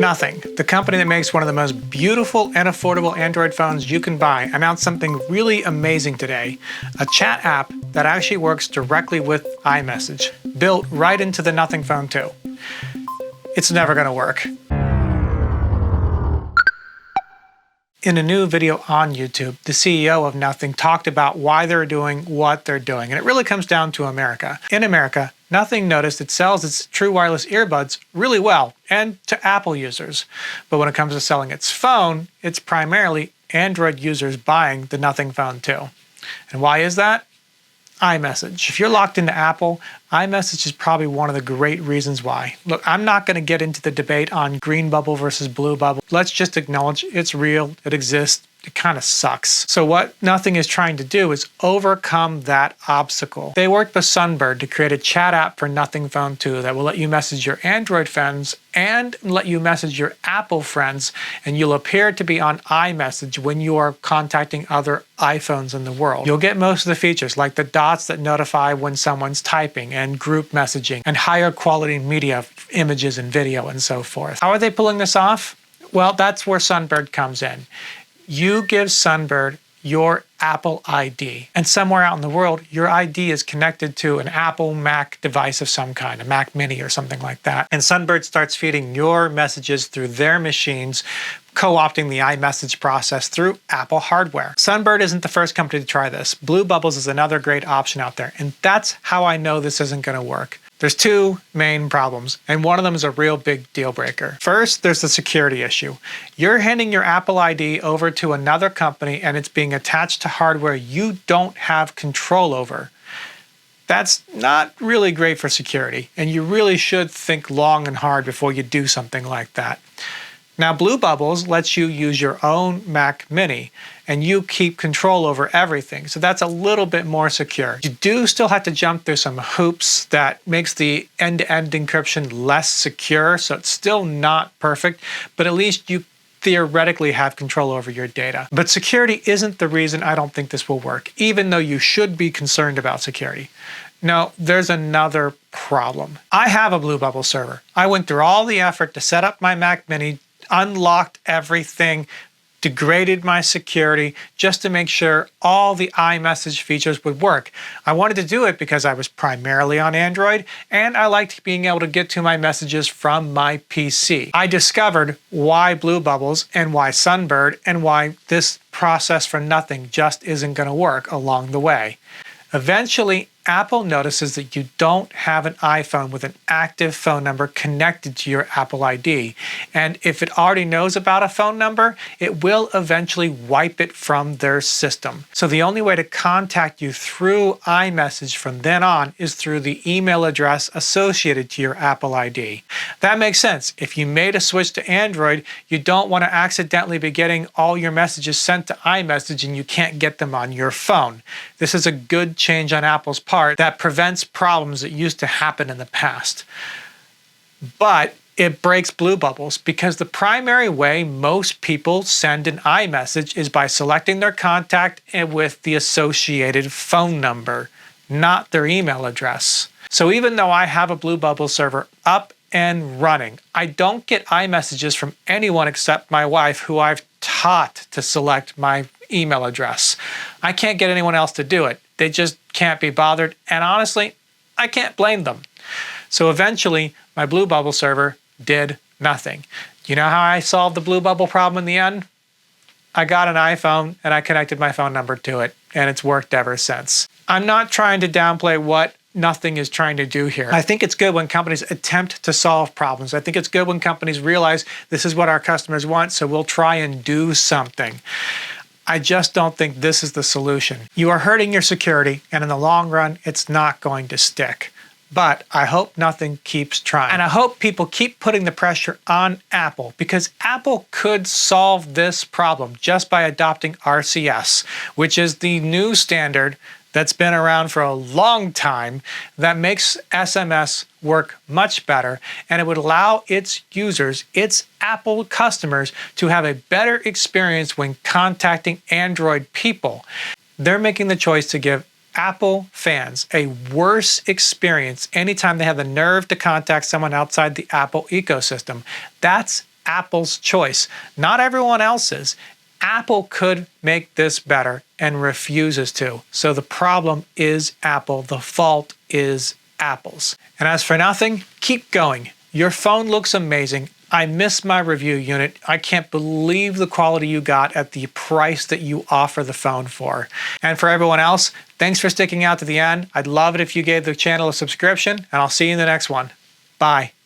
Nothing, the company that makes one of the most beautiful and affordable Android phones you can buy, announced something really amazing today. A chat app that actually works directly with iMessage, built right into the Nothing phone too. It's never going to work. In a new video on YouTube, the CEO of Nothing talked about why they're doing what they're doing, and it really comes down to America. In America, Nothing noticed it sells its true wireless earbuds really well, and to Apple users. But when it comes to selling its phone, it's primarily Android users buying the Nothing phone too. And why is that? iMessage. If you're locked into Apple, iMessage is probably one of the great reasons why. Look, I'm not going to get into the debate on green bubble versus blue bubble. Let's just acknowledge it's real, it exists, it kind of sucks. So what Nothing is trying to do is overcome that obstacle. They worked with Sunbird to create a chat app for Nothing Phone 2 that will let you message your Android friends and let you message your Apple friends, and you'll appear to be on iMessage when you are contacting other iPhones in the world. You'll get most of the features like the dots that notify when someone's typing and group messaging and higher quality media, images and video and so forth. How are they pulling this off? Well, that's where Sunbird comes in. You give Sunbird your Apple ID, and somewhere out in the world, your ID is connected to an Apple Mac device of some kind, a Mac Mini or something like that. And Sunbird starts feeding your messages through their machines, co-opting the iMessage process through Apple hardware. Sunbird isn't the first company to try this. Blue Bubbles is another great option out there, and that's how I know this isn't going to work. There's two main problems, and one of them is a real big deal breaker. First, there's the security issue. You're handing your Apple ID over to another company and it's being attached to hardware you don't have control over. That's not really great for security, and you really should think long and hard before you do something like that. Now, Blue Bubbles lets you use your own Mac Mini, and you keep control over everything, so that's a little bit more secure. You do still have to jump through some hoops that makes the end-to-end encryption less secure, so it's still not perfect, but at least you theoretically have control over your data. But security isn't the reason I don't think this will work, even though you should be concerned about security. No, there's another problem. I have a Blue Bubble server. I went through all the effort to set up my Mac Mini, unlocked everything, degraded my security just to make sure all the iMessage features would work. I wanted to do it because I was primarily on Android and I liked being able to get to my messages from my PC. I discovered why Blue Bubbles and why Sunbird and why this process for Nothing just isn't going to work along the way. Eventually, Apple notices that you don't have an iPhone with an active phone number connected to your Apple ID. And if it already knows about a phone number, it will eventually wipe it from their system. So the only way to contact you through iMessage from then on is through the email address associated to your Apple ID. That makes sense. If you made a switch to Android, you don't want to accidentally be getting all your messages sent to iMessage and you can't get them on your phone. This is a good change on Apple's part that prevents problems that used to happen in the past. But it breaks Blue Bubbles because the primary way most people send an iMessage is by selecting their contact and with the associated phone number, not their email address. So even though I have a Blue Bubble server up and running, I don't get iMessages from anyone except my wife, who I've taught to select my email address. I can't get anyone else to do it. They just can't be bothered, and honestly, I can't blame them. So eventually, my Blue Bubble server did nothing. You know how I solved the Blue Bubble problem in the end? I got an iPhone and I connected my phone number to it, and it's worked ever since. I'm not trying to downplay what Nothing is trying to do here. I think it's good when companies attempt to solve problems. I think it's good when companies realize this is what our customers want, so we'll try and do something. I just don't think this is the solution. You are hurting your security, and in the long run, it's not going to stick. But I hope Nothing keeps trying. And I hope people keep putting the pressure on Apple, because Apple could solve this problem just by adopting RCS, which is the new standard that's been around for a long time that makes SMS work much better, and it would allow its users, its Apple customers, to have a better experience when contacting Android people. They're making the choice to give Apple fans a worse experience anytime they have the nerve to contact someone outside the Apple ecosystem. That's Apple's choice, not everyone else's. Apple could make this better and refuses to. So the problem is Apple. The fault is Apple's. And as for Nothing, keep going. Your phone looks amazing. I miss my review unit. I can't believe the quality you got at the price that you offer the phone for. And for everyone else, thanks for sticking out to the end. I'd love it if you gave the channel a subscription, and I'll see you in the next one. Bye.